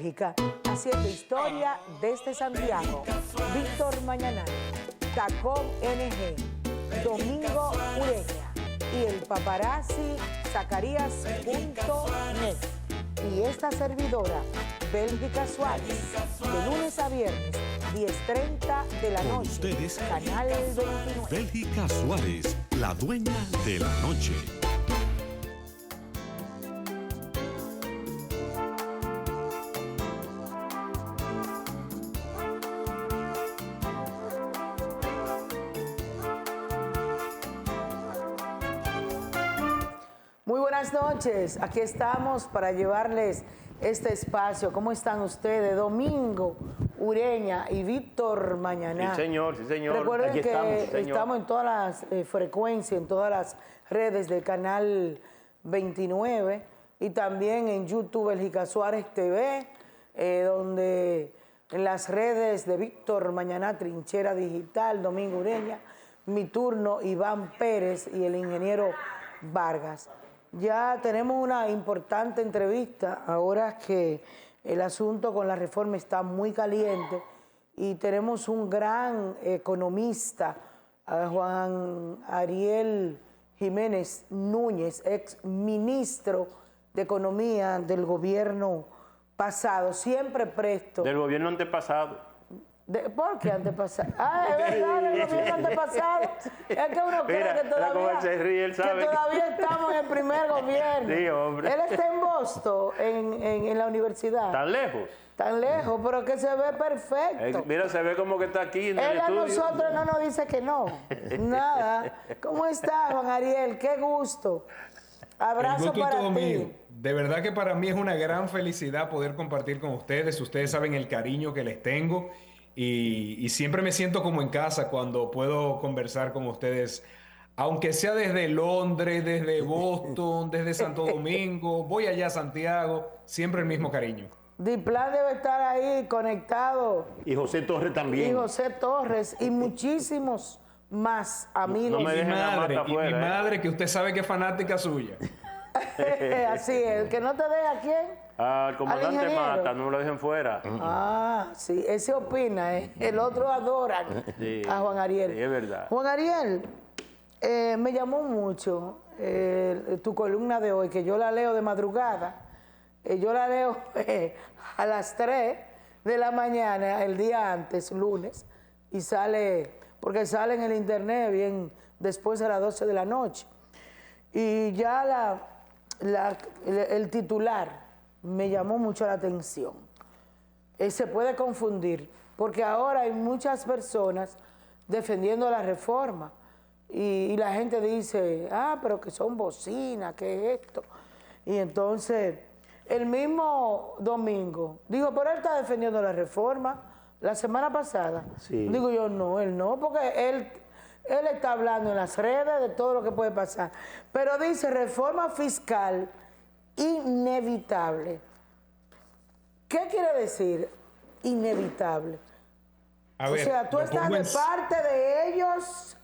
Bélgica, haciendo historia desde Santiago. Víctor Mañanal, Tacón NG, Domingo Ureña y el paparazzi Zacarías.net. Y esta servidora, Bélgica Suárez, de lunes a viernes, 10:30 de la noche. Ustedes, Canal 29. Bélgica Suárez, la dueña de la noche. Muy buenas noches, aquí estamos para llevarles este espacio. ¿Cómo están ustedes? Domingo Ureña y Víctor Mañanal. Sí, señor, sí, señor. Recuerden Aquí que estamos, señor. estamos en todas las frecuencias, en todas las redes del canal 29 y también en YouTube Bélgica Suárez TV, donde en las redes de Víctor Mañanal, Trinchera Digital, Domingo Ureña, Mi Turno, Iván Pérez y el ingeniero Vargas. Ya tenemos una importante entrevista, ahora que el asunto con la reforma está muy caliente y tenemos un gran economista, Juan Ariel Jiménez Núñez, ex ministro de Economía del gobierno pasado, siempre presto. Del gobierno antepasado. ¿Por qué antepasado? Ah, es verdad, el gobierno antepasado. Es que uno cree Mira, que todavía, como él se ríe, él sabe que todavía estamos en el primer gobierno. Sí, hombre. Él está en Boston, en la universidad. ¿Tan lejos? Tan lejos, pero que se ve perfecto. Mira, se ve como que está aquí en el Él a estudio. nosotros no nos dice que no. Nada. ¿Cómo está, Juan Ariel? Qué gusto. Abrazo El gusto para es todo ti. mío. De verdad que para mí es una gran felicidad poder compartir con ustedes. Ustedes saben el cariño que les tengo y siempre me siento como en casa cuando puedo conversar con ustedes, aunque sea desde Londres, desde Boston, desde Santo Domingo, voy allá a Santiago, siempre el mismo cariño. Diplan debe estar ahí conectado. Y José Torres también. Y José Torres y muchísimos más amigos. No me Y mi dejen la madre, mata y mi afuera, madre, que usted sabe que es fanática suya. Así es, que no te deje a quién. Al comandante ingeniero. Mata, no me lo dejen fuera. Ah, sí, ese opina, ¿eh? El otro adora Sí, a Juan Ariel. sí, es verdad. Juan Ariel, me llamó mucho tu columna de hoy, que yo la leo de madrugada. Yo la leo a las 3 de la mañana, el día antes, lunes, y sale, porque sale en el internet bien después de las 12 de la noche. Y ya el titular me llamó mucho la atención. Se puede confundir, porque ahora hay muchas personas defendiendo la reforma y la gente dice, pero que son bocinas, ¿qué es esto? Y entonces, el mismo Domingo, digo, pero él está defendiendo la reforma la semana pasada. Sí. Digo yo, no, él no, porque él está hablando en las redes de todo lo que puede pasar. Pero dice reforma fiscal inevitable. ¿Qué quiere decir inevitable? A O ver, sea, ¿tú lo estás pongo de en- parte de ellos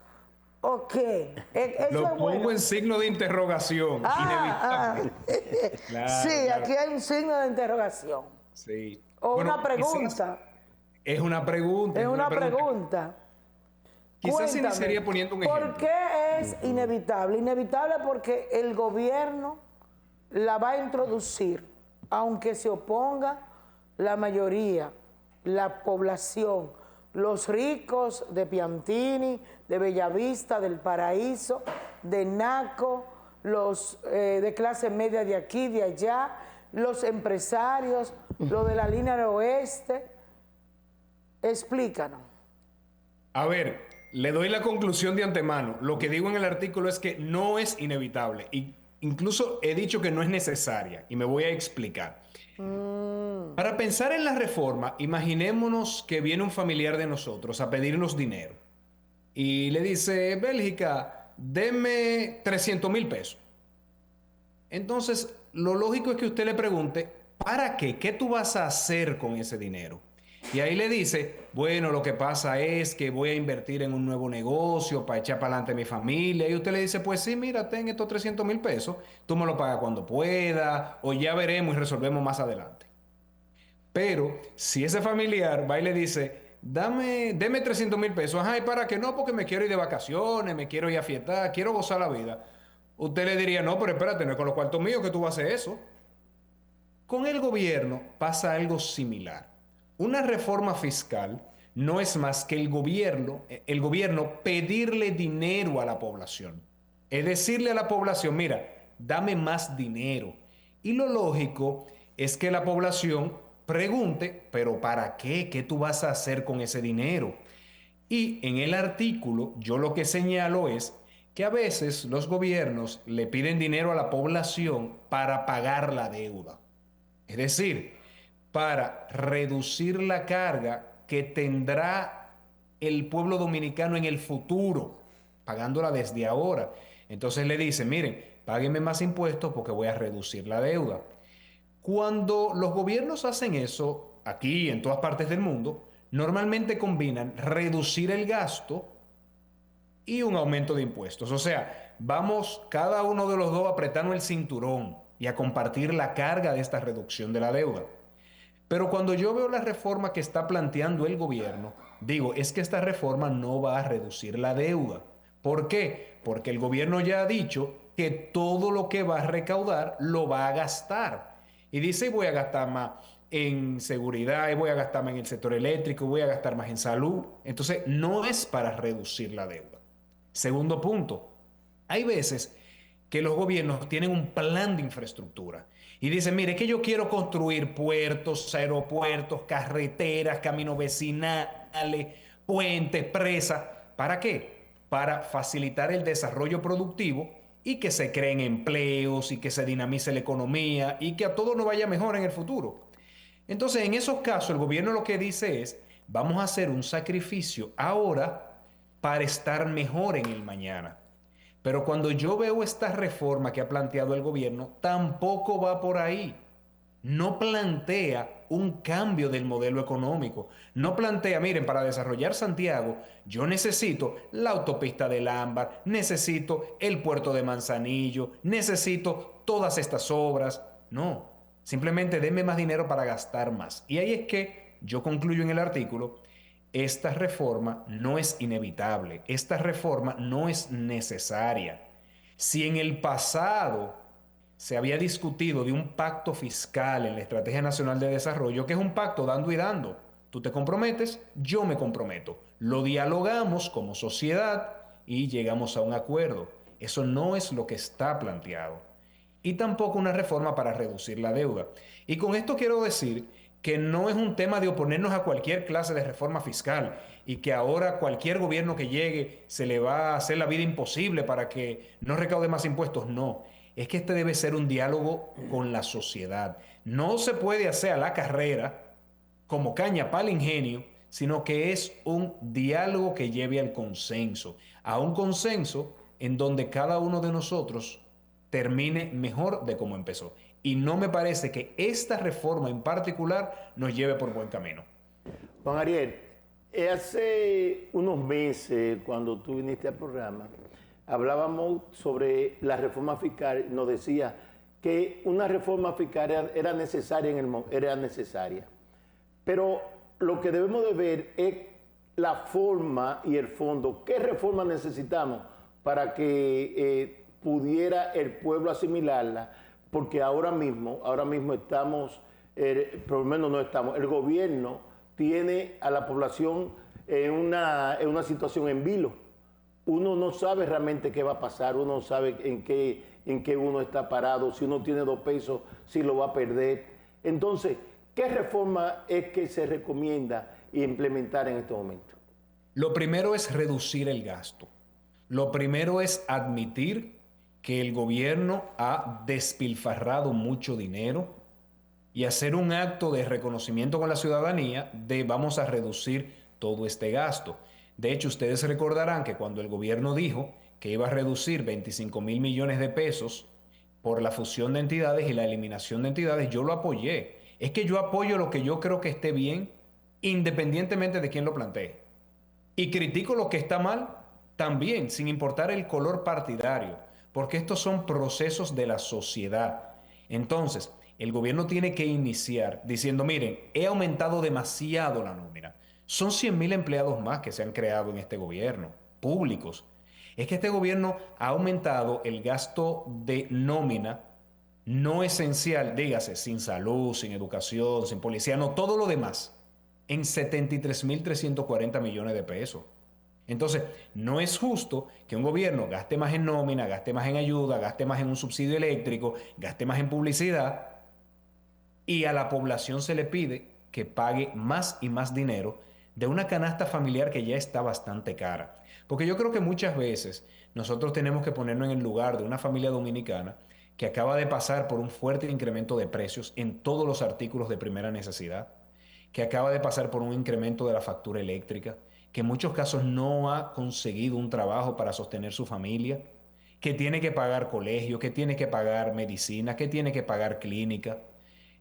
o qué? Eso Lo es pongo bueno. en signo de interrogación. Inevitable. Claro, Sí, claro. aquí hay un signo de interrogación. Sí. O Bueno, una pregunta. quizás es una pregunta. Es una pregunta. Quizás Cuéntame, iniciaría poniendo un ejemplo. ¿por qué es inevitable? Inevitable porque el gobierno la va a introducir, aunque se oponga la mayoría, la población, los ricos de Piantini, de Bellavista, del Paraíso, de Naco, los de clase media de aquí, de allá, los empresarios, los de la línea del oeste. Explícanos. A ver, le doy la conclusión de antemano. Lo que digo en el artículo es que no es inevitable. Y incluso he dicho que no es necesaria. Y me voy a explicar. Para pensar en la reforma, imaginémonos que viene un familiar de nosotros a pedirnos dinero. Y le dice, Bélgica, deme 300,000 pesos. Entonces, lo lógico es que usted le pregunte, ¿para qué? ¿Qué tú vas a hacer con ese dinero? Y ahí le dice, bueno, lo que pasa es que voy a invertir en un nuevo negocio para echar para adelante a mi familia. Y usted le dice, pues sí, mira, ten estos 300,000 pesos, tú me lo pagas cuando pueda, o ya veremos y resolvemos más adelante. Pero si ese familiar va y le dice, deme 300,000 pesos, ajá, ¿y para qué? No, porque me quiero ir de vacaciones, me quiero ir a fiestar, quiero gozar la vida. Usted le diría, no, pero espérate, no es con los cuartos míos que tú vas a hacer eso. Con el gobierno pasa algo similar. Una reforma fiscal no es más que el gobierno pedirle dinero a la población. Es decirle a la población, mira, dame más dinero. Y lo lógico es que la población pregunte, pero ¿para qué? ¿Qué tú vas a hacer con ese dinero? Y en el artículo yo lo que señalo es que a veces los gobiernos le piden dinero a la población para pagar la deuda. Es decir, para reducir la carga que tendrá el pueblo dominicano en el futuro, pagándola desde ahora. Entonces le dicen, miren, páguenme más impuestos porque voy a reducir la deuda. Cuando los gobiernos hacen eso, aquí y en todas partes del mundo, normalmente combinan reducir el gasto y un aumento de impuestos. O sea, vamos cada uno de los dos apretando el cinturón y a compartir la carga de esta reducción de la deuda. Pero cuando yo veo la reforma que está planteando el gobierno, digo, es que esta reforma no va a reducir la deuda. ¿Por qué? Porque el gobierno ya ha dicho que todo lo que va a recaudar lo va a gastar. Y dice, voy a gastar más en seguridad, voy a gastar más en el sector eléctrico, voy a gastar más en salud. Entonces, no es para reducir la deuda. Segundo punto, hay veces que los gobiernos tienen un plan de infraestructura y dicen, mire, que yo quiero construir puertos, aeropuertos, carreteras, caminos vecinales, puentes, presas. ¿Para qué? Para facilitar el desarrollo productivo y que se creen empleos y que se dinamice la economía y que a todo nos vaya mejor en el futuro. Entonces, en esos casos, el gobierno lo que dice es, vamos a hacer un sacrificio ahora para estar mejor en el mañana. Pero cuando yo veo esta reforma que ha planteado el gobierno, tampoco va por ahí. No plantea un cambio del modelo económico. No plantea, miren, para desarrollar Santiago, yo necesito la autopista del Ámbar, necesito el puerto de Manzanillo, necesito todas estas obras. No, simplemente denme más dinero para gastar más. Y ahí es que yo concluyo en el artículo, esta reforma no es inevitable, esta reforma no es necesaria. Si en el pasado se había discutido de un pacto fiscal en la Estrategia Nacional de Desarrollo, que es un pacto dando y dando, tú te comprometes, yo me comprometo, lo dialogamos como sociedad y llegamos a un acuerdo. Eso no es lo que está planteado. Y tampoco una reforma para reducir la deuda. Y con esto quiero decir que no es un tema de oponernos a cualquier clase de reforma fiscal y que ahora cualquier gobierno que llegue se le va a hacer la vida imposible para que no recaude más impuestos. No, es que este debe ser un diálogo con la sociedad. No se puede hacer a la carrera como caña para el ingenio, sino que es un diálogo que lleve al consenso, a un consenso en donde cada uno de nosotros termine mejor de como empezó. Y no me parece que esta reforma en particular nos lleve por buen camino. Juan Ariel, hace unos meses, cuando tú viniste al programa, hablábamos sobre la reforma fiscal. Nos decía que una reforma fiscal era necesaria. Pero lo que debemos de ver es la forma y el fondo. ¿Qué reforma necesitamos para que pudiera el pueblo asimilarla? Porque ahora mismo estamos, por lo menos no estamos, el gobierno tiene a la población en una situación en vilo. Uno no sabe realmente qué va a pasar, uno no sabe en qué uno está parado, si uno tiene 2 pesos, si lo va a perder. Entonces, ¿qué reforma es que se recomienda implementar en este momento? Lo primero es reducir el gasto. Lo primero es admitir que el gobierno ha despilfarrado mucho dinero y hacer un acto de reconocimiento con la ciudadanía de vamos a reducir todo este gasto. De hecho, ustedes recordarán que cuando el gobierno dijo que iba a reducir 25,000 millones de pesos por la fusión de entidades y la eliminación de entidades, yo lo apoyé. Es que yo apoyo lo que yo creo que esté bien, independientemente de quién lo plantee. Y critico lo que está mal también, sin importar el color partidario, porque estos son procesos de la sociedad. Entonces, el gobierno tiene que iniciar diciendo, miren, he aumentado demasiado la nómina. Son 100.000 empleados más que se han creado en este gobierno, públicos. Es que este gobierno ha aumentado el gasto de nómina no esencial, dígase, sin salud, sin educación, sin policía, no, todo lo demás, en 73.340 millones de pesos. Entonces, no es justo que un gobierno gaste más en nómina, gaste más en ayuda, gaste más en un subsidio eléctrico, gaste más en publicidad, y a la población se le pide que pague más y más dinero de una canasta familiar que ya está bastante cara. Porque yo creo que muchas veces nosotros tenemos que ponernos en el lugar de una familia dominicana que acaba de pasar por un fuerte incremento de precios en todos los artículos de primera necesidad, que acaba de pasar por un incremento de la factura eléctrica, que en muchos casos no ha conseguido un trabajo para sostener su familia, que tiene que pagar colegio, que tiene que pagar medicina, que tiene que pagar clínica.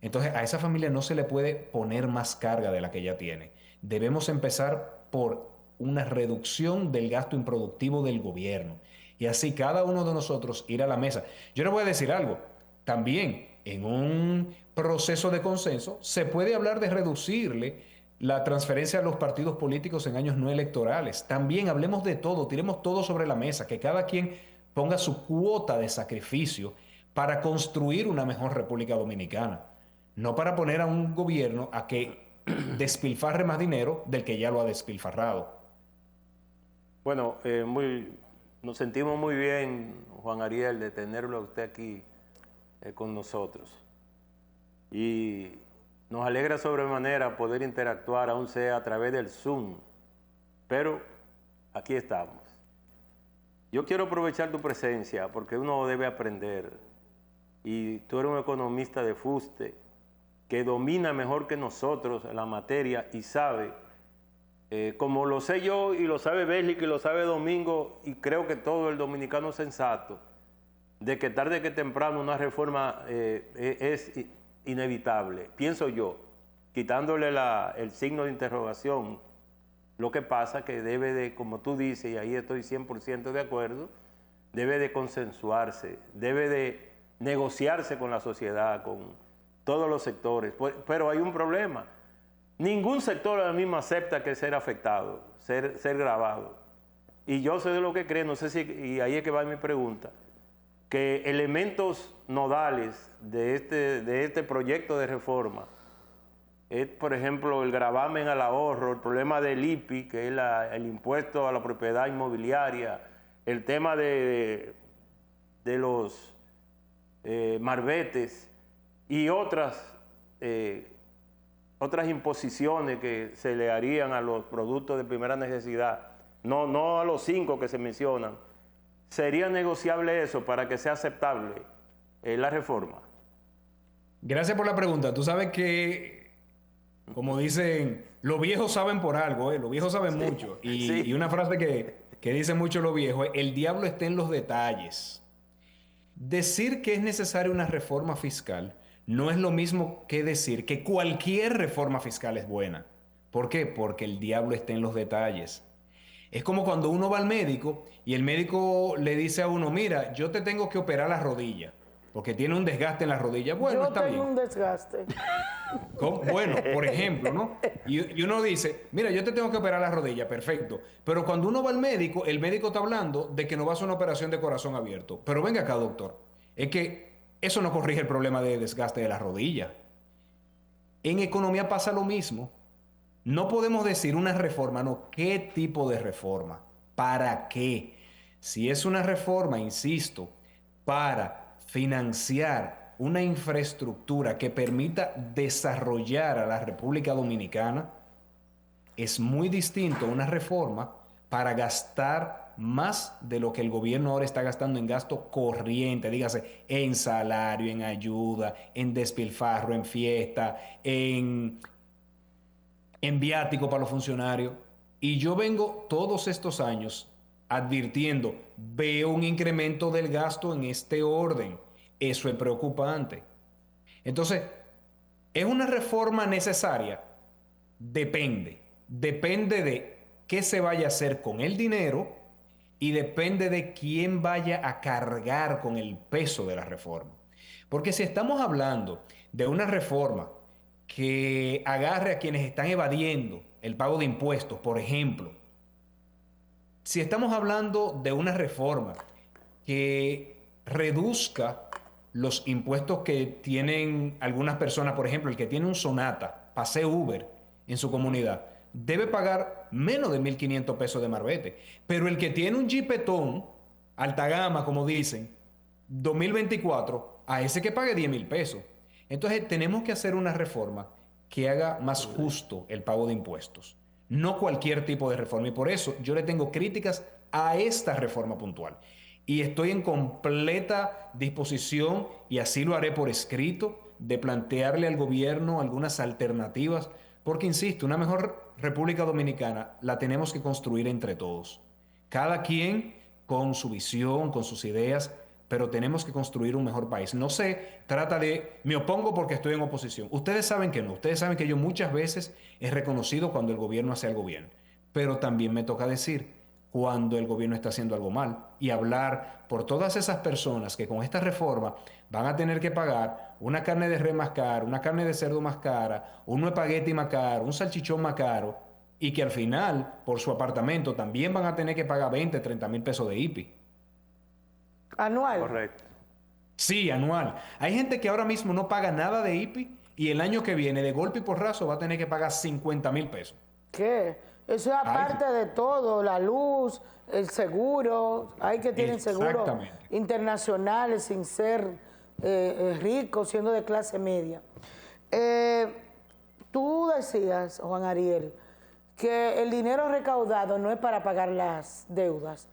Entonces a esa familia no se le puede poner más carga de la que ya tiene. Debemos empezar por una reducción del gasto improductivo del gobierno. Y así cada uno de nosotros ir a la mesa. Yo le voy a decir algo. También en un proceso de consenso se puede hablar de reducirle la transferencia a los partidos políticos en años no electorales. También hablemos de todo, tiremos todo sobre la mesa, que cada quien ponga su cuota de sacrificio para construir una mejor República Dominicana. No para poner a un gobierno a que despilfarre más dinero del que ya lo ha despilfarrado. Bueno, nos sentimos muy bien, Juan Ariel, de tenerlo a usted aquí con nosotros. Y nos alegra sobremanera poder interactuar, aún sea a través del Zoom. Pero aquí estamos. Yo quiero aprovechar tu presencia porque uno debe aprender. Y tú eres un economista de fuste que domina mejor que nosotros la materia y sabe, como lo sé yo y lo sabe Bélgica y lo sabe Domingo, y creo que todo el dominicano sensato, de que tarde que temprano una reforma es inevitable. Pienso yo, quitándole el signo de interrogación, lo que pasa que debe de, como tú dices, y ahí estoy 100% de acuerdo, debe de consensuarse, debe de negociarse con la sociedad, con todos los sectores. Pero hay un problema. Ningún sector ahora mismo acepta que ser afectado, ser grabado. Y yo sé de lo que creo, no sé si, y ahí es que va mi pregunta, que elementos nodales de este proyecto de reforma es, por ejemplo, el gravamen al ahorro, el problema del IPI, que es el impuesto a la propiedad inmobiliaria, el tema de los marbetes y otras imposiciones que se le harían a los productos de primera necesidad, no a los 5 que se mencionan. ¿Sería negociable eso para que sea aceptable la reforma? Gracias por la pregunta. Tú sabes que, como dicen, los viejos saben por algo, los viejos saben mucho. Y una frase que dice mucho los viejos, el diablo está en los detalles. Decir que es necesaria una reforma fiscal no es lo mismo que decir que cualquier reforma fiscal es buena. ¿Por qué? Porque el diablo está en los detalles. Es como cuando uno va al médico y el médico le dice a uno, mira, yo te tengo que operar la rodilla, porque tiene un desgaste en la rodilla. Bueno, yo está bien. tengo un desgaste. Bueno, por ejemplo, ¿no? Y uno dice, mira, yo te tengo que operar la rodilla, perfecto. Pero cuando uno va al médico, el médico está hablando de que no va a hacer una operación de corazón abierto. Pero venga acá, doctor, es que eso no corrige el problema de desgaste de la rodilla. En economía pasa lo mismo. No podemos decir una reforma, no. ¿Qué tipo de reforma? ¿Para qué? Si es una reforma, insisto, para financiar una infraestructura que permita desarrollar a la República Dominicana, es muy distinto a una reforma para gastar más de lo que el gobierno ahora está gastando en gasto corriente, dígase, en salario, en ayuda, en despilfarro, en fiesta, en viático para los funcionarios. Y yo vengo todos estos años advirtiendo, veo un incremento del gasto en este orden. Eso es preocupante. Entonces, ¿es una reforma necesaria? Depende. Depende de qué se vaya a hacer con el dinero y depende de quién vaya a cargar con el peso de la reforma. Porque si estamos hablando de una reforma que agarre a quienes están evadiendo el pago de impuestos, por ejemplo, si estamos hablando de una reforma que reduzca los impuestos que tienen algunas personas, por ejemplo, el que tiene un Sonata, pase Uber en su comunidad, debe pagar menos de 1.500 pesos de marbete. Pero el que tiene un jipetón, alta gama, como dicen, 2024, a ese que pague 10.000 pesos. Entonces tenemos que hacer una reforma que haga más justo el pago de impuestos. No cualquier tipo de reforma. Y por eso yo le tengo críticas a esta reforma puntual. Y estoy en completa disposición, y así lo haré por escrito, de plantearle al gobierno algunas alternativas, porque insisto, una mejor República Dominicana la tenemos que construir entre todos. Cada quien con su visión, con sus ideas, pero tenemos que construir un mejor país. No se trata de, me opongo porque estoy en oposición. Ustedes saben que no. Ustedes saben que yo muchas veces he reconocido cuando el gobierno hace algo bien, pero también me toca decir cuando el gobierno está haciendo algo mal y hablar por todas esas personas que con esta reforma van a tener que pagar una carne de res más cara, una carne de cerdo más cara, un espagueti más caro, un salchichón más caro, y que al final, por su apartamento, también van a tener que pagar 20, 30 mil pesos de IPI. Anual. Correcto. Sí, anual. Hay gente que ahora mismo no paga nada de IPI y el año que viene, de golpe y porrazo, va a tener que pagar 50 mil pesos. ¿Qué? Eso es aparte de todo, la luz, el seguro, hay que tienen seguros internacionales sin ser ricos, siendo de clase media. Tú decías, Juan Ariel, que el dinero recaudado no es para pagar las deudas.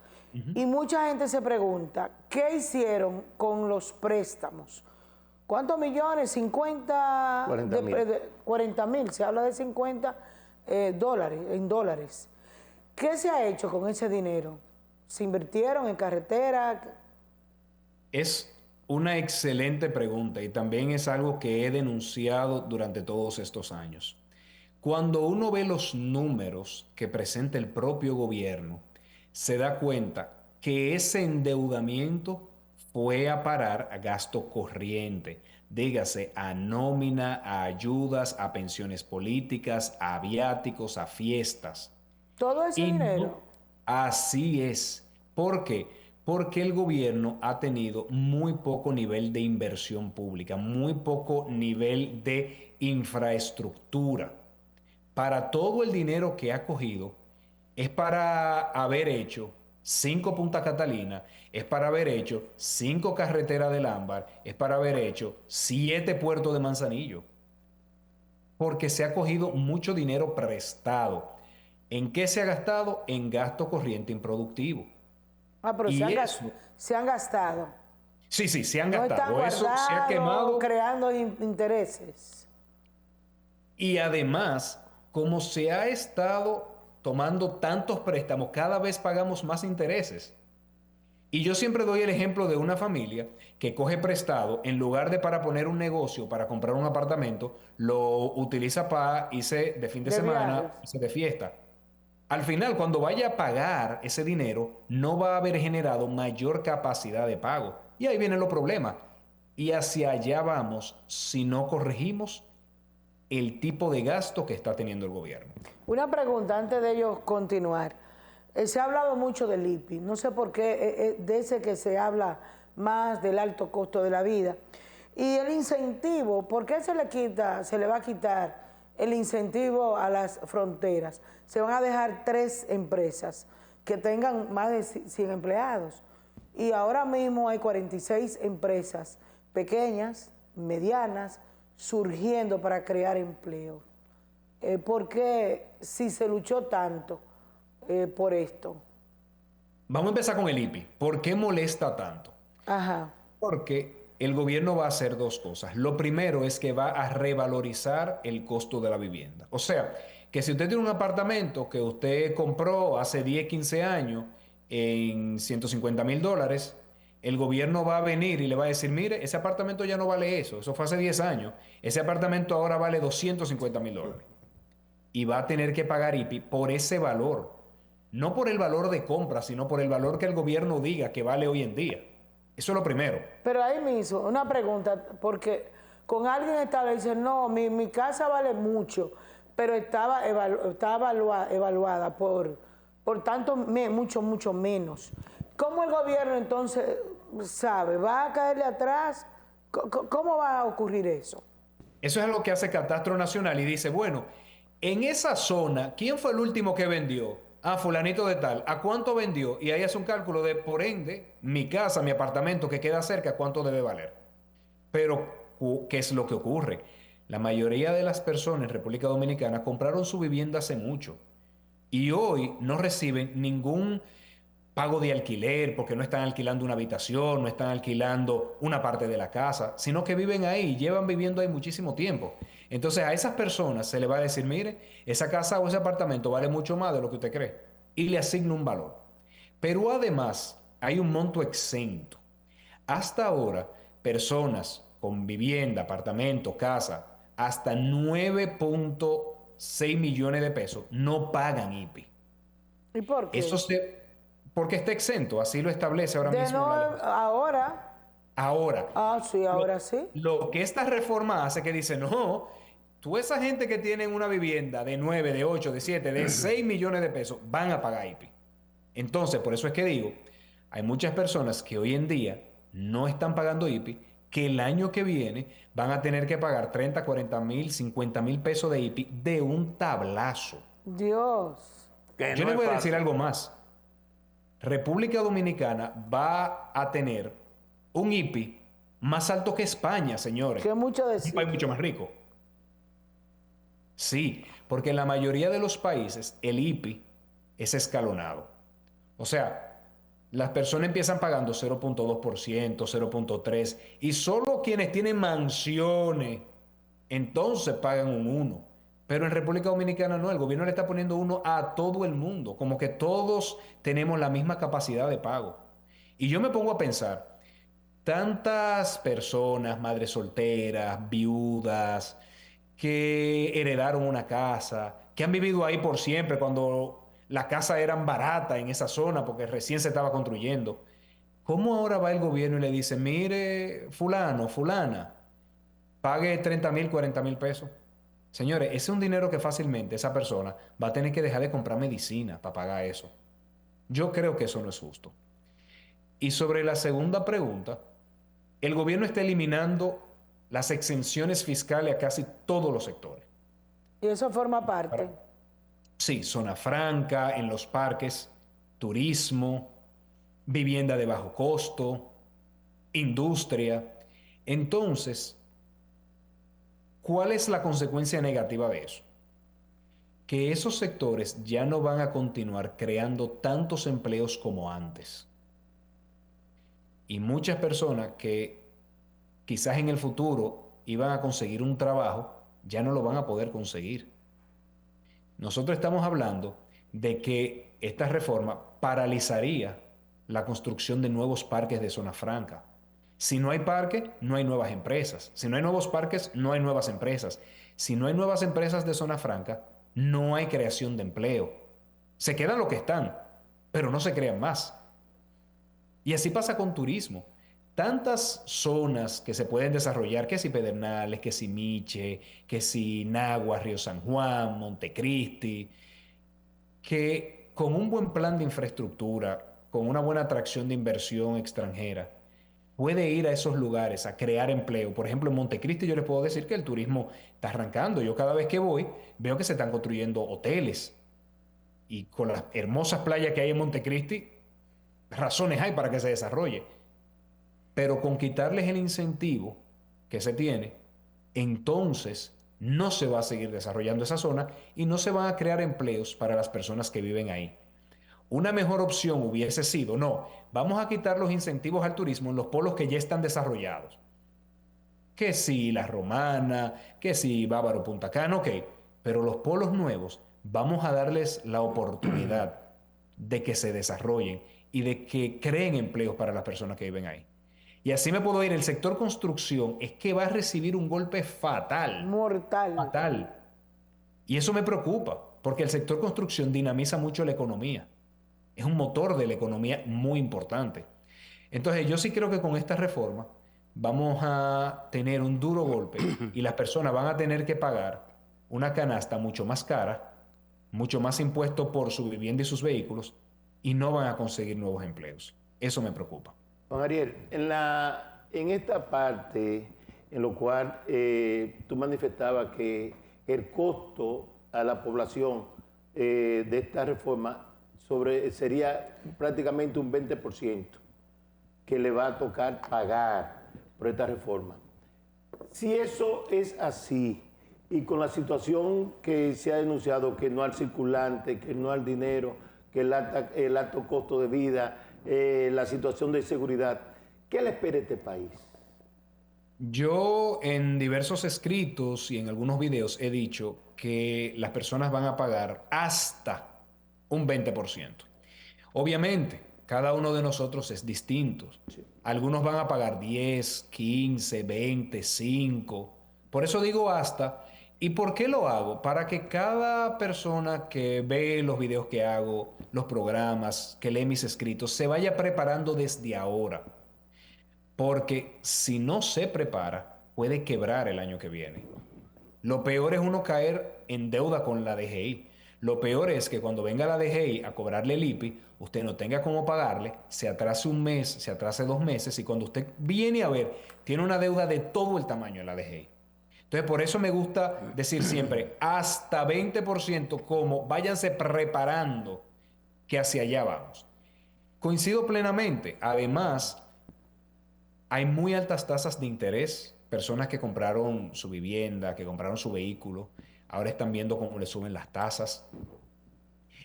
Y mucha gente se pregunta, ¿qué hicieron con los préstamos? ¿Cuántos millones? 50... 40.000, se habla de 50 dólares, en dólares. ¿Qué se ha hecho con ese dinero? ¿Se invirtieron en carretera? Es una excelente pregunta y también es algo que he denunciado durante todos estos años. Cuando uno ve los números que presenta el propio gobierno, se da cuenta que ese endeudamiento fue a parar a gasto corriente, dígase a nómina, a ayudas, a pensiones políticas, a viáticos, a fiestas. ¿Todo ese dinero? No, así es. ¿Por qué? Porque el gobierno ha tenido muy poco nivel de inversión pública, muy poco nivel de infraestructura. Para todo el dinero que ha cogido, es para haber hecho 5 Punta Catalina, es para haber hecho 5 carreteras del Ámbar, es para haber hecho 7 puertos de Manzanillo. Porque se ha cogido mucho dinero prestado. ¿En qué se ha gastado? En gasto corriente improductivo. Ah, pero se han gastado. Sí, se han No gastado. están Eso se ha quemado. creando intereses. Y además, como se ha estado tomando tantos préstamos, cada vez pagamos más intereses. Y yo siempre doy el ejemplo de una familia que coge prestado, en lugar de para poner un negocio, para comprar un apartamento, lo utiliza para irse de fin de semana, irse de fiesta. Al final, cuando vaya a pagar ese dinero, no va a haber generado mayor capacidad de pago. Y ahí vienen los problemas. Y hacia allá vamos si no corregimos el tipo de gasto que está teniendo el gobierno. Una pregunta antes de ellos continuar. Se ha hablado mucho del IPI, no sé por qué, de ese que se habla más del alto costo de la vida. Y el incentivo, ¿por qué se le va a quitar el incentivo a las fronteras? Se van a dejar 3 empresas que tengan más de 100 empleados. Y ahora mismo hay 46 empresas pequeñas, medianas, surgiendo para crear empleo. ¿Por qué si se luchó tanto por esto? Vamos a empezar con el IPI. ¿Por qué molesta tanto? Ajá. Porque el gobierno va a hacer 2 cosas. Lo primero es que va a revalorizar el costo de la vivienda. O sea, que si usted tiene un apartamento que usted compró hace 10, 15 años en 150,000 dólares, el gobierno va a venir y le va a decir, mire, ese apartamento ya no vale eso fue hace 10 años, ese apartamento ahora vale 250,000 dólares. Y va a tener que pagar IPI por ese valor, no por el valor de compra, sino por el valor que el gobierno diga que vale hoy en día. Eso es lo primero. Pero ahí mismo, una pregunta, porque con alguien estable, dice, no, mi casa vale mucho, pero estaba evaluada por tanto, mucho menos. ¿Cómo el gobierno entonces sabe? ¿Va a caerle atrás? ¿Cómo va a ocurrir eso? Eso es algo que hace Catastro Nacional y dice, bueno, en esa zona, ¿quién fue el último que vendió? Ah, fulanito de tal. ¿A cuánto vendió? Y ahí hace un cálculo de, por ende, mi casa, mi apartamento que queda cerca, ¿cuánto debe valer? Pero, ¿qué es lo que ocurre? La mayoría de las personas en República Dominicana compraron su vivienda hace mucho y hoy no reciben ningún pago de alquiler porque no están alquilando una habitación, no están alquilando una parte de la casa, sino que viven ahí, llevan viviendo ahí muchísimo tiempo. Entonces a esas personas se le va a decir, mire, esa casa o ese apartamento vale mucho más de lo que usted cree y le asigna un valor. Pero además hay un monto exento. Hasta ahora, personas con vivienda, apartamento, casa, hasta 9.6 millones de pesos no pagan IPI. ¿Y por qué? Porque está exento, así lo establece ahora mismo la ley. Ahora. Ahora. Ah, sí, ahora sí. Lo que esta reforma hace que dice, no, tú esa gente que tiene una vivienda de 9, de 8, de 7, de 6 millones de pesos, van a pagar IPI. Entonces, por eso es que digo, hay muchas personas que hoy en día no están pagando IPI, que el año que viene van a tener que pagar 30, 40 mil, 50 mil pesos de IPI de un tablazo. Dios. Yo les voy a decir algo más. República Dominicana va a tener un IPI más alto que España, señores. Que mucho decir. Un país mucho más rico. Sí, porque en la mayoría de los países el IPI es escalonado. O sea, las personas empiezan pagando 0.2%, 0.3%, y solo quienes tienen mansiones entonces pagan un 1%. Pero en República Dominicana no, el gobierno le está poniendo 1 a todo el mundo, como que todos tenemos la misma capacidad de pago. Y yo me pongo a pensar, tantas personas, madres solteras, viudas, que heredaron una casa, que han vivido ahí por siempre cuando las casas eran baratas en esa zona porque recién se estaba construyendo. ¿Cómo ahora va el gobierno y le dice, mire, fulano, fulana, pague 30 mil, 40 mil pesos? Señores, ese es un dinero que fácilmente esa persona va a tener que dejar de comprar medicina para pagar eso. Yo creo que eso no es justo. Y sobre la segunda pregunta, el gobierno está eliminando las exenciones fiscales a casi todos los sectores. Y eso forma parte. Sí, zona franca, en los parques, turismo, vivienda de bajo costo, industria. Entonces, ¿cuál es la consecuencia negativa de eso? Que esos sectores ya no van a continuar creando tantos empleos como antes. Y muchas personas que quizás en el futuro iban a conseguir un trabajo, ya no lo van a poder conseguir. Nosotros estamos hablando de que esta reforma paralizaría la construcción de nuevos parques de zona franca. Si no hay parque, no hay nuevas empresas. Si no hay nuevos parques, no hay nuevas empresas. Si no hay nuevas empresas de zona franca, no hay creación de empleo. Se quedan lo que están, pero no se crean más. Y así pasa con turismo. Tantas zonas que se pueden desarrollar, que si Pedernales, que si Miche, que si Nagua, Río San Juan, Montecristi, que con un buen plan de infraestructura, con una buena atracción de inversión extranjera, puede ir a esos lugares a crear empleo. Por ejemplo, en Montecristi yo les puedo decir que el turismo está arrancando. Yo cada vez que voy veo que se están construyendo hoteles. Y con las hermosas playas que hay en Montecristi, razones hay para que se desarrolle. Pero con quitarles el incentivo que se tiene, entonces no se va a seguir desarrollando esa zona y no se van a crear empleos para las personas que viven ahí. Una mejor opción hubiese sido, no, vamos a quitar los incentivos al turismo en los polos que ya están desarrollados. Que si La Romana, que si Bávaro Punta Cana, ok, pero los polos nuevos vamos a darles la oportunidad de que se desarrollen y de que creen empleos para las personas que viven ahí. Y así me puedo ir, el sector construcción es que va a recibir un golpe fatal. Mortal. Fatal. Y eso me preocupa, porque el sector construcción dinamiza mucho la economía. Es un motor de la economía muy importante. Entonces yo sí creo que con esta reforma vamos a tener un duro golpe y las personas van a tener que pagar una canasta mucho más cara, mucho más impuesto por su vivienda y sus vehículos, y no van a conseguir nuevos empleos. Eso me preocupa. Juan Ariel, en esta parte en lo cual tú manifestabas que el costo a la población de esta reforma sería prácticamente un 20% que le va a tocar pagar por esta reforma. Si eso es así, y con la situación que se ha denunciado, que no al circulante, que no al dinero, que el alto costo de vida, la situación de seguridad, ¿qué le espera a este país? Yo en diversos escritos y en algunos videos he dicho que las personas van a pagar hasta un 20%. Obviamente, cada uno de nosotros es distinto. Sí. Algunos van a pagar 10, 15, 20, 5. Por eso digo hasta. ¿Y por qué lo hago? Para que cada persona que ve los videos que hago, los programas, que lee mis escritos, se vaya preparando desde ahora. Porque si no se prepara, puede quebrar el año que viene. Lo peor es uno caer en deuda con la DGI. Lo peor es que cuando venga la DGI a cobrarle el IPI, usted no tenga cómo pagarle, se atrase un mes, se atrase 2 meses, y cuando usted viene a ver, tiene una deuda de todo el tamaño en la DGI. Entonces, por eso me gusta decir siempre, hasta 20%, como váyanse preparando que hacia allá vamos. Coincido plenamente. Además, hay muy altas tasas de interés. Personas que compraron su vivienda, que compraron su vehículo, ahora están viendo cómo le suben las tasas.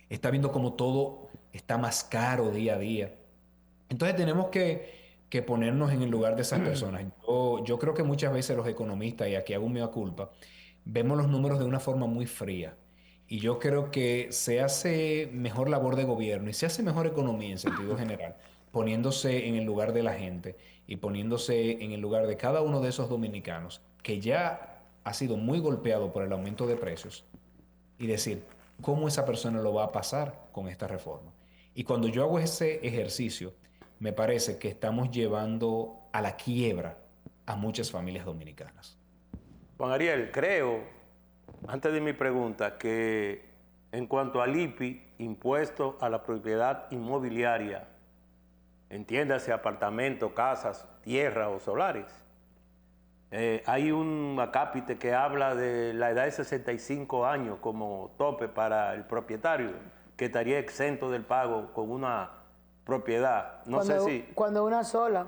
Está viendo cómo todo está más caro día a día. Entonces tenemos que ponernos en el lugar de esas personas. Yo creo que muchas veces los economistas, y aquí hago mea culpa, vemos los números de una forma muy fría. Y yo creo que se hace mejor labor de gobierno y se hace mejor economía en sentido general, poniéndose en el lugar de la gente y poniéndose en el lugar de cada uno de esos dominicanos que ya ha sido muy golpeado por el aumento de precios, y decir cómo esa persona lo va a pasar con esta reforma. Y cuando yo hago ese ejercicio, me parece que estamos llevando a la quiebra a muchas familias dominicanas. Juan Ariel, creo, antes de mi pregunta, que en cuanto al IPI, impuesto a la propiedad inmobiliaria, entiéndase apartamentos, casas, tierras o solares, hay un acápite que habla de la edad de 65 años como tope para el propietario, que estaría exento del pago con una propiedad. No sé si... Cuando una sola.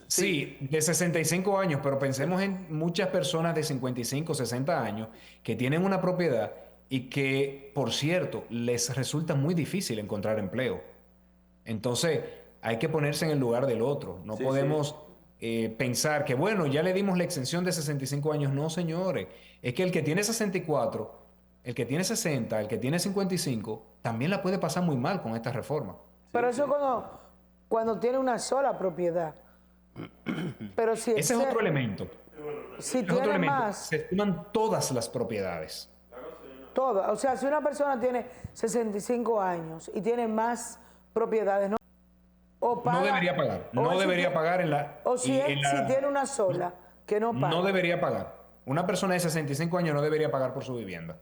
Sí, de 65 años, pero pensemos en muchas personas de 55, 60 años que tienen una propiedad y que, por cierto, les resulta muy difícil encontrar empleo. Entonces, hay que ponerse en el lugar del otro. No podemos pensar que, bueno, ya le dimos la exención de 65 años. No, señores. Es que el que tiene 64, el que tiene 60, el que tiene 55, también la puede pasar muy mal con esta reforma. Pero eso cuando tiene una sola propiedad. Pero si ese es otro elemento. Si tiene más... Se estiman todas las propiedades. Todas. O sea, si una persona tiene 65 años y tiene más propiedades, no debería pagar. No debería pagar en la... O si tiene una sola, que no paga. No debería pagar. Una persona de 65 años no debería pagar por su vivienda.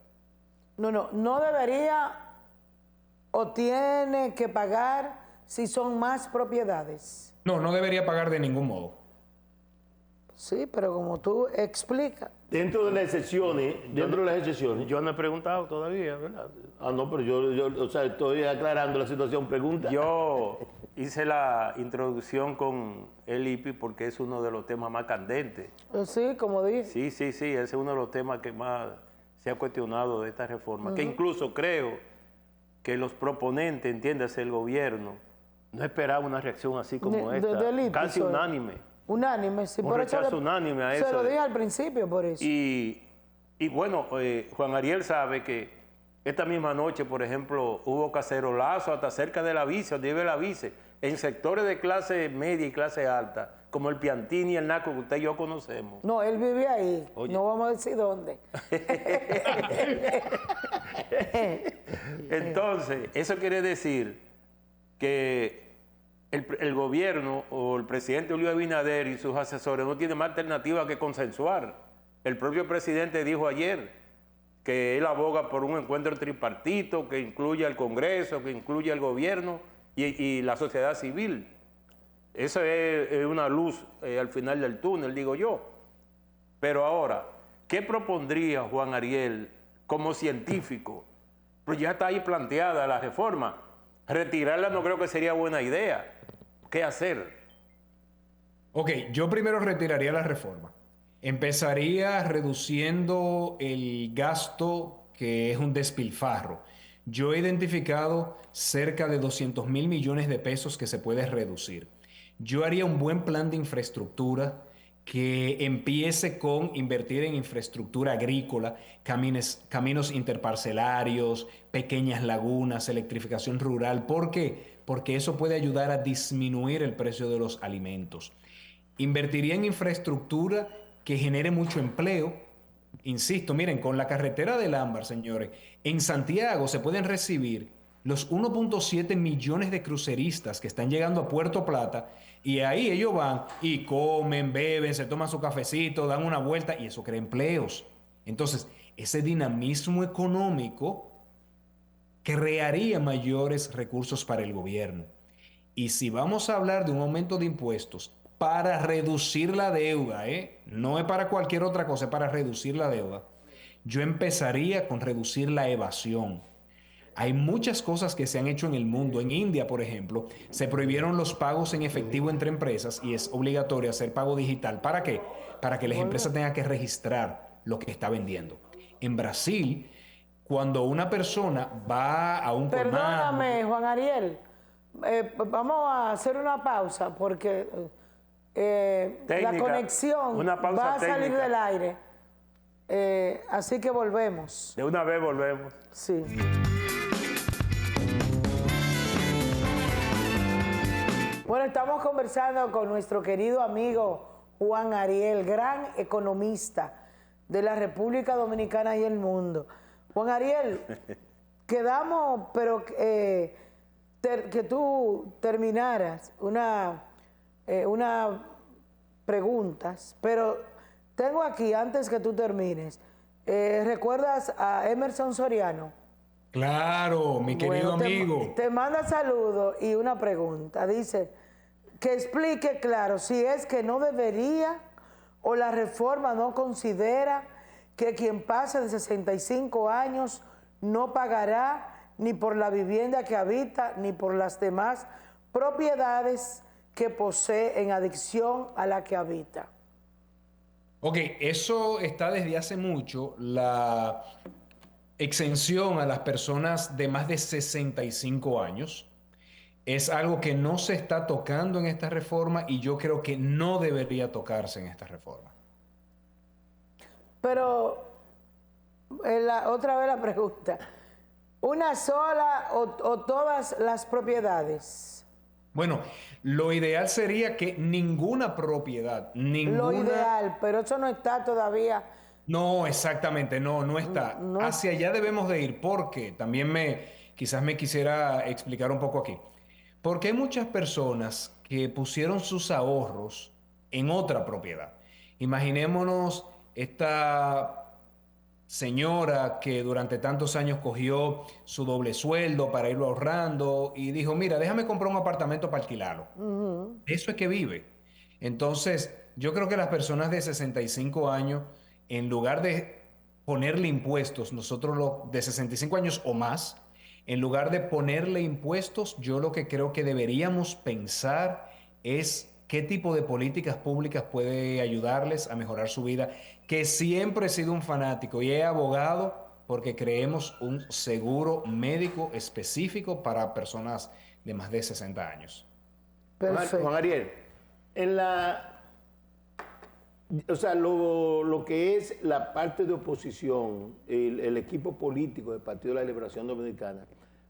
No debería o tiene que pagar si son más propiedades. No debería pagar de ningún modo. Sí, pero como tú explicas. Dentro de las excepciones, Yo no he preguntado todavía, ¿verdad? No, pero yo estoy aclarando la situación. Pregunta. Yo hice la introducción con el IPI porque es uno de los temas más candentes. Sí, como dije. Sí, ese es uno de los temas que más se ha cuestionado de esta reforma, que incluso creo que los proponentes, entiéndase el gobierno, no esperaba una reacción así como esta, casi unánime. Unánime, sí. Un rechazo unánime a eso. Se lo dije al principio por eso. Y bueno, Juan Ariel sabe que esta misma noche, por ejemplo, hubo cacerolazo hasta cerca de la Vice, donde vive la Vice, en sectores de clase media y clase alta, como el Piantini y el Naco que usted y yo conocemos. No, él vive ahí. Oye. No vamos a decir dónde. Entonces, eso quiere decir que el gobierno o el presidente Luis Abinader y sus asesores no tienen más alternativa que consensuar. El propio presidente dijo ayer que él aboga por un encuentro tripartito que incluya al Congreso, que incluya al gobierno y la sociedad civil. Eso es una luz al final del túnel, digo yo. Pero ahora, ¿qué propondría Juan Ariel como científico? Pues ya está ahí planteada la reforma. Retirarla no creo que sería buena idea. ¿Qué hacer? Ok, yo primero retiraría la reforma. Empezaría reduciendo el gasto, que es un despilfarro. Yo he identificado cerca de 200.000 millones de pesos que se puede reducir. Yo haría un buen plan de infraestructura que empiece con invertir en infraestructura agrícola, caminos interparcelarios, pequeñas lagunas, electrificación rural. ¿Por qué? Porque eso puede ayudar a disminuir el precio de los alimentos. Invertiría en infraestructura que genere mucho empleo. Insisto, miren, con la carretera del Ámbar, señores, en Santiago se pueden recibir los 1.7 millones de cruceristas que están llegando a Puerto Plata, y ahí ellos van y comen, beben, se toman su cafecito, dan una vuelta y eso crea empleos. Entonces, ese dinamismo económico crearía mayores recursos para el gobierno. Y si vamos a hablar de un aumento de impuestos para reducir la deuda, no es para cualquier otra cosa, es para reducir la deuda, yo empezaría con reducir la evasión. Hay muchas cosas que se han hecho en el mundo. En India, por ejemplo, se prohibieron los pagos en efectivo entre empresas y es obligatorio hacer pago digital. ¿Para qué? Para que las empresas tengan que registrar lo que está vendiendo. En Brasil, cuando una persona va a un colmado... Perdóname, Juan Ariel. Vamos a hacer una pausa porque la conexión va a salir del aire. Así que volvemos. De una vez volvemos. Sí. Bueno, estamos conversando con nuestro querido amigo Juan Ariel, gran economista de la República Dominicana y el mundo. Juan Ariel, quedamos, pero que tú terminaras una preguntas, pero tengo aquí, antes que tú termines, ¿recuerdas a Emerson Soriano? Claro, mi querido amigo. Te manda saludos y una pregunta. Dice que explique claro si es que no debería o la reforma no considera que quien pase de 65 años no pagará ni por la vivienda que habita ni por las demás propiedades que posee en adición a la que habita. Ok, eso está desde hace mucho, la exención a las personas de más de 65 años. Es algo que no se está tocando en esta reforma y yo creo que no debería tocarse en esta reforma. Pero, otra vez la pregunta, ¿una sola o todas las propiedades? Bueno, lo ideal sería que ninguna propiedad, ninguna... Lo ideal, pero eso no está todavía... No, exactamente, no está. No. Hacia allá debemos de ir, porque también quizás me quisiera explicar un poco aquí. Porque hay muchas personas que pusieron sus ahorros en otra propiedad. Imaginémonos esta señora que durante tantos años cogió su doble sueldo para irlo ahorrando y dijo, mira, déjame comprar un apartamento para alquilarlo. Eso es que vive. Entonces, yo creo que las personas de 65 años, en lugar de ponerle impuestos, nosotros de 65 años o más, en lugar de ponerle impuestos, yo lo que creo que deberíamos pensar es qué tipo de políticas públicas puede ayudarles a mejorar su vida, que siempre he sido un fanático y he abogado porque creemos un seguro médico específico para personas de más de 60 años. Perfecto. Juan Ariel, lo que es la parte de oposición, el equipo político del Partido de la Liberación Dominicana,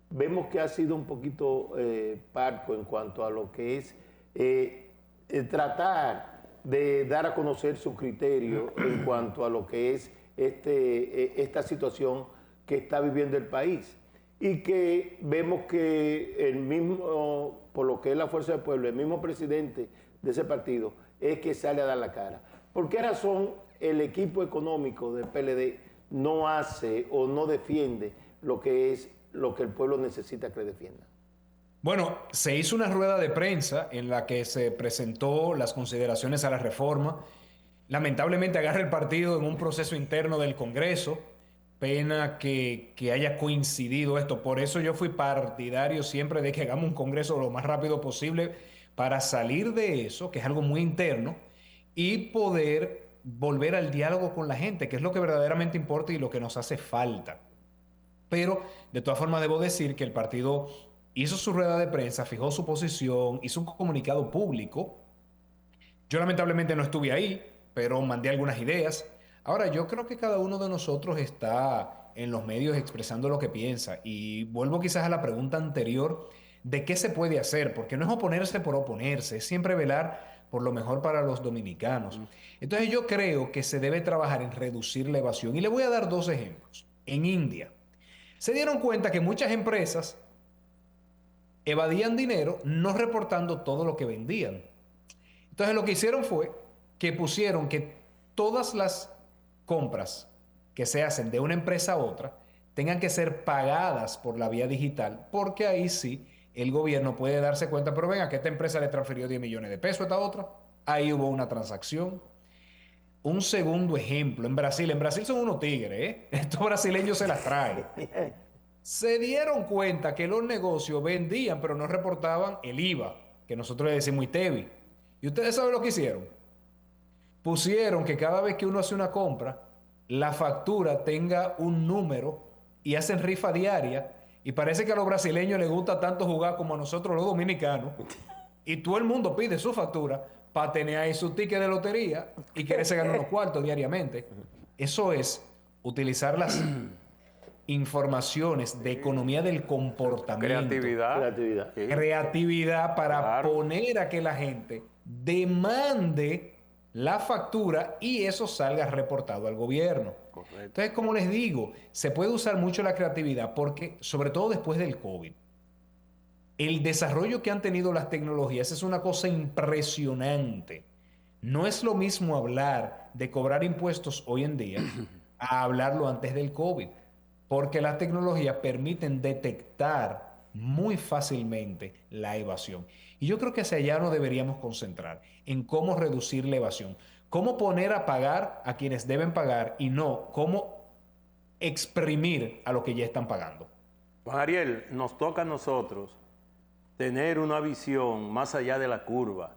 vemos que ha sido un poquito parco en cuanto a lo que es tratar de dar a conocer su criterio en cuanto a lo que es esta situación que está viviendo el país. y que vemos que el mismo, por lo que es la Fuerza del Pueblo, el mismo presidente de ese partido es que sale a dar la cara. ¿Por qué razón el equipo económico del PLD no hace o no defiende lo que es lo que el pueblo necesita que le defienda? Bueno, se hizo una rueda de prensa en la que se presentó las consideraciones a la reforma. Lamentablemente agarra el partido en un proceso interno del Congreso. Pena que haya coincidido esto. Por eso yo fui partidario siempre de que hagamos un Congreso lo más rápido posible para salir de eso, que es algo muy interno, y poder volver al diálogo con la gente, que es lo que verdaderamente importa y lo que nos hace falta. Pero de todas formas debo decir que el partido hizo su rueda de prensa, fijó su posición, hizo un comunicado público. Yo lamentablemente no estuve ahí, pero mandé algunas ideas. Ahora, yo creo que cada uno de nosotros está en los medios expresando lo que piensa. Y vuelvo quizás a la pregunta anterior de qué se puede hacer, porque no es oponerse por oponerse, es siempre velar por lo mejor para los dominicanos. Entonces yo creo que se debe trabajar en reducir la evasión. Y le voy a dar dos ejemplos. En India, se dieron cuenta que muchas empresas evadían dinero no reportando todo lo que vendían. Entonces lo que hicieron fue que pusieron que todas las compras que se hacen de una empresa a otra tengan que ser pagadas por la vía digital, porque ahí sí el gobierno puede darse cuenta, pero venga, que esta empresa le transfirió 10 millones de pesos a esta otra, ahí hubo una transacción. Un segundo ejemplo, en Brasil son unos tigres, ¿eh? Estos brasileños se las traen. Se dieron cuenta que los negocios vendían, pero no reportaban el IVA, que nosotros le decimos ITEVI. ¿Y ustedes saben lo que hicieron? Pusieron que cada vez que uno hace una compra, la factura tenga un número y hacen rifa diaria. Y parece que a los brasileños les gusta tanto jugar como a nosotros los dominicanos. Y todo el mundo pide su factura para tener ahí su ticket de lotería y quererse ganar unos cuartos diariamente. Eso es utilizar las informaciones de economía del comportamiento. Creatividad para poner a que la gente demande la factura y eso salga reportado al gobierno. Correcto. Entonces, como les digo, se puede usar mucho la creatividad porque, sobre todo después del COVID, el desarrollo que han tenido las tecnologías es una cosa impresionante. No es lo mismo hablar de cobrar impuestos hoy en día a hablarlo antes del COVID, porque las tecnologías permiten detectar muy fácilmente la evasión. Y yo creo que hacia allá nos deberíamos concentrar, en cómo reducir la evasión, cómo poner a pagar a quienes deben pagar y no cómo exprimir a los que ya están pagando. Juan Ariel, nos toca a nosotros tener una visión más allá de la curva.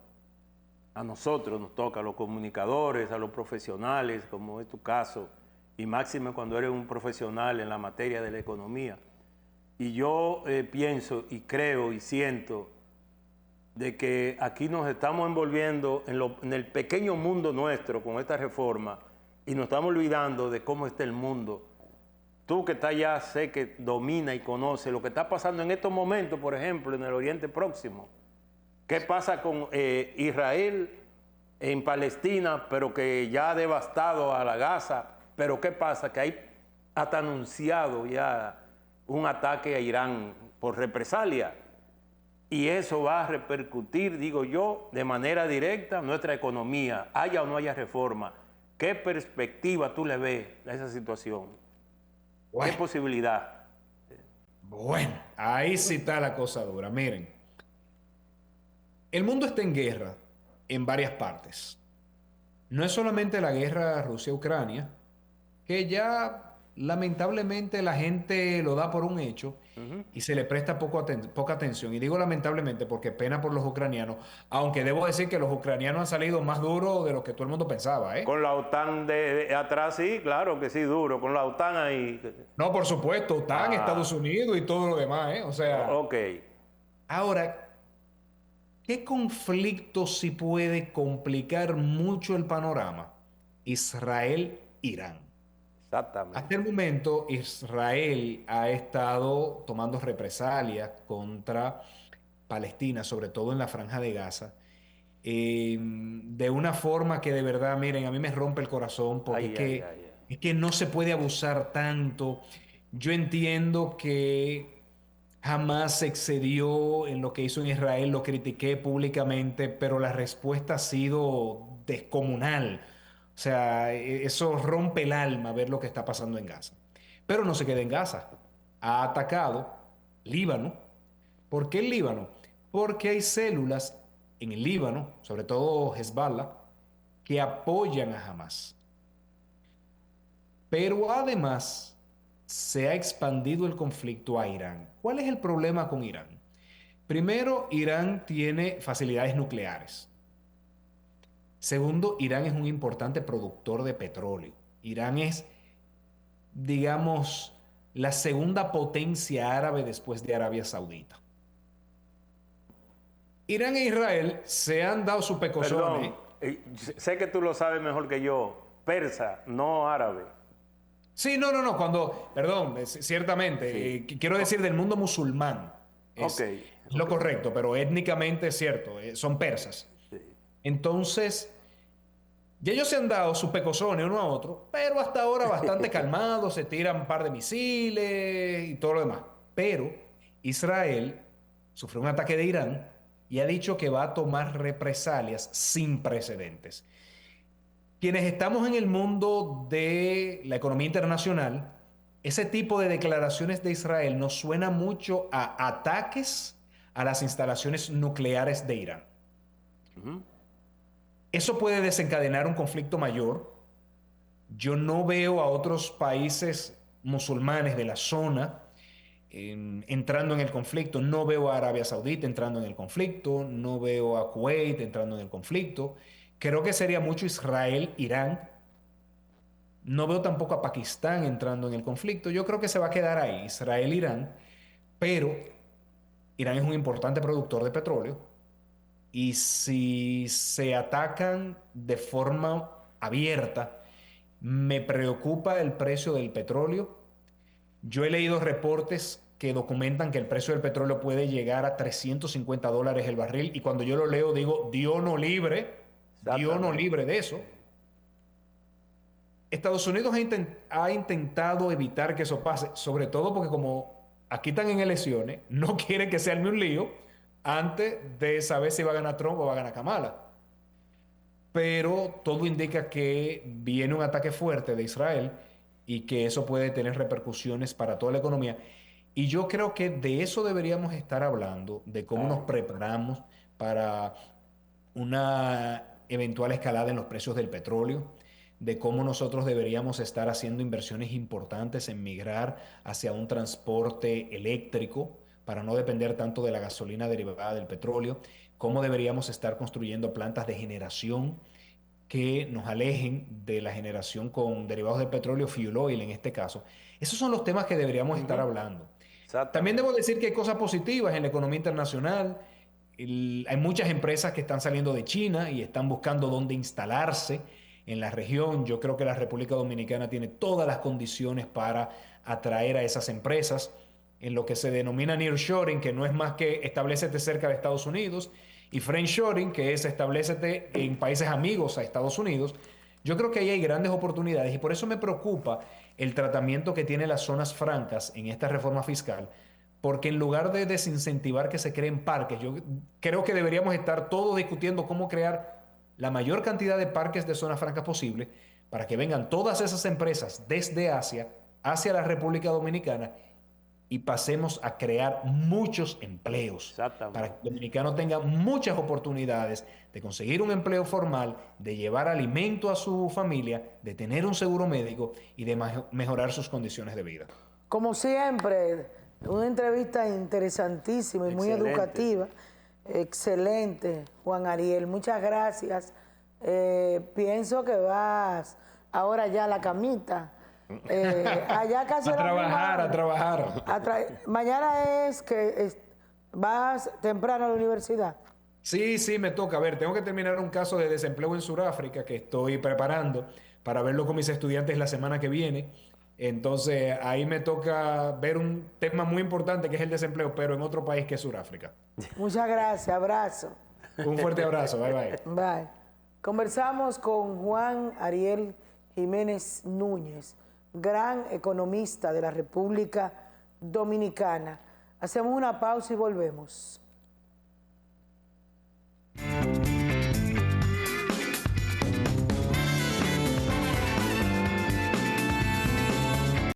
A nosotros nos toca, a los comunicadores, a los profesionales, como es tu caso, y máxime cuando eres un profesional en la materia de la economía. Y yo pienso y creo y siento de que aquí nos estamos envolviendo en el pequeño mundo nuestro con esta reforma y nos estamos olvidando de cómo está el mundo. Tú que estás allá, sé que domina y conoce lo que está pasando en estos momentos, por ejemplo, en el Oriente Próximo. ¿Qué pasa con Israel en Palestina, pero que ya ha devastado a la Gaza? Pero ¿qué pasa? Que hay hasta anunciado ya un ataque a Irán por represalia. Y eso va a repercutir, digo yo, de manera directa en nuestra economía, haya o no haya reforma. ¿Qué perspectiva tú le ves a esa situación? Bueno. ¿Qué posibilidad? Bueno, ahí sí está la cosa dura. Miren, el mundo está en guerra en varias partes. No es solamente la guerra Rusia-Ucrania, que ya lamentablemente la gente lo da por un hecho y se le presta poca atención. Y digo lamentablemente porque pena por los ucranianos, aunque debo decir que los ucranianos han salido más duros de lo que todo el mundo pensaba, ¿eh? Con la OTAN de atrás, sí, claro que sí, duro. Con la OTAN ahí. No, por supuesto, OTAN, Estados Unidos y todo lo demás, ¿eh? O sea... Ok. Ahora, ¿qué conflicto sí puede complicar mucho el panorama? Israel-Irán. Exactamente. Hasta el momento, Israel ha estado tomando represalias contra Palestina, sobre todo en la Franja de Gaza, de una forma que de verdad, miren, a mí me rompe el corazón porque es que no se puede abusar tanto. Yo entiendo que jamás se excedió en lo que hizo en Israel, lo critiqué públicamente, pero la respuesta ha sido descomunal. O sea, eso rompe el alma ver lo que está pasando en Gaza. Pero no se queda en Gaza. Ha atacado Líbano. ¿Por qué el Líbano? Porque hay células en el Líbano, sobre todo Hezbollah, que apoyan a Hamas. Pero además se ha expandido el conflicto a Irán. ¿Cuál es el problema con Irán? Primero, Irán tiene facilidades nucleares. Segundo, Irán es un importante productor de petróleo. Irán es, digamos, la segunda potencia árabe después de Arabia Saudita. Irán e Israel se han dado su pecosones. Perdón, sé que tú lo sabes mejor que yo. Persa, no árabe. Sí, no. Perdón, ciertamente, Sí. quiero decir del mundo musulmán. Es lo correcto, pero étnicamente es cierto, son persas. Sí. Entonces, ya ellos se han dado sus pecosones uno a otro, pero hasta ahora bastante calmados, se tiran un par de misiles y todo lo demás. Pero Israel sufrió un ataque de Irán y ha dicho que va a tomar represalias sin precedentes. Quienes estamos en el mundo de la economía internacional, ese tipo de declaraciones de Israel nos suena mucho a ataques a las instalaciones nucleares de Irán. Eso puede desencadenar un conflicto mayor. Yo no veo a otros países musulmanes de la zona entrando en el conflicto. No veo a Arabia Saudita entrando en el conflicto. No veo a Kuwait entrando en el conflicto. Creo que sería mucho Israel, Irán. No veo tampoco a Pakistán entrando en el conflicto. Yo creo que se va a quedar ahí, Israel, Irán. Pero Irán es un importante productor de petróleo. Y si se atacan de forma abierta, me preocupa el precio del petróleo. Yo he leído reportes que documentan que el precio del petróleo puede llegar a $350 el barril. Y cuando yo lo leo digo, Dios no libre de eso. Estados Unidos ha intentado evitar que eso pase, sobre todo porque como aquí están en elecciones, no quieren que se arme un lío antes de saber si va a ganar Trump o va a ganar Kamala. Pero todo indica que viene un ataque fuerte de Israel y que eso puede tener repercusiones para toda la economía. Y yo creo que de eso deberíamos estar hablando, de cómo nos preparamos para una eventual escalada en los precios del petróleo, de cómo nosotros deberíamos estar haciendo inversiones importantes en migrar hacia un transporte eléctrico para no depender tanto de la gasolina derivada del petróleo, cómo deberíamos estar construyendo plantas de generación que nos alejen de la generación con derivados del petróleo, fuel oil en este caso. Esos son los temas que deberíamos estar hablando. También debo decir que hay cosas positivas en la economía internacional. Hay muchas empresas que están saliendo de China y están buscando dónde instalarse en la región. Yo creo que la República Dominicana tiene todas las condiciones para atraer a esas empresas en lo que se denomina nearshoring, que no es más que establécete cerca de Estados Unidos, y friendshoring, que es establécete en países amigos a Estados Unidos. Yo creo que ahí hay grandes oportunidades y por eso me preocupa el tratamiento que tiene las zonas francas en esta reforma fiscal, porque en lugar de desincentivar que se creen parques, yo creo que deberíamos estar todos discutiendo cómo crear la mayor cantidad de parques de zonas francas posible para que vengan todas esas empresas desde Asia hacia la República Dominicana y pasemos a crear muchos empleos para que el dominicano tenga muchas oportunidades de conseguir un empleo formal, de llevar alimento a su familia, de tener un seguro médico y de mejorar sus condiciones de vida. Como siempre, una entrevista interesantísima y muy educativa. Excelente, Juan Ariel. Muchas gracias. Pienso que vas ahora ya a la camita. Allá casi a trabajar. Mañana es que vas temprano a la universidad. Sí, me toca. A ver, tengo que terminar un caso de desempleo en Sudáfrica que estoy preparando para verlo con mis estudiantes la semana que viene. Entonces, ahí me toca ver un tema muy importante que es el desempleo, pero en otro país que es Sudáfrica. Muchas gracias, abrazo. Un fuerte abrazo, bye. Bye. Conversamos con Juan Ariel Jiménez Núñez, gran economista de la República Dominicana. Hacemos una pausa y volvemos.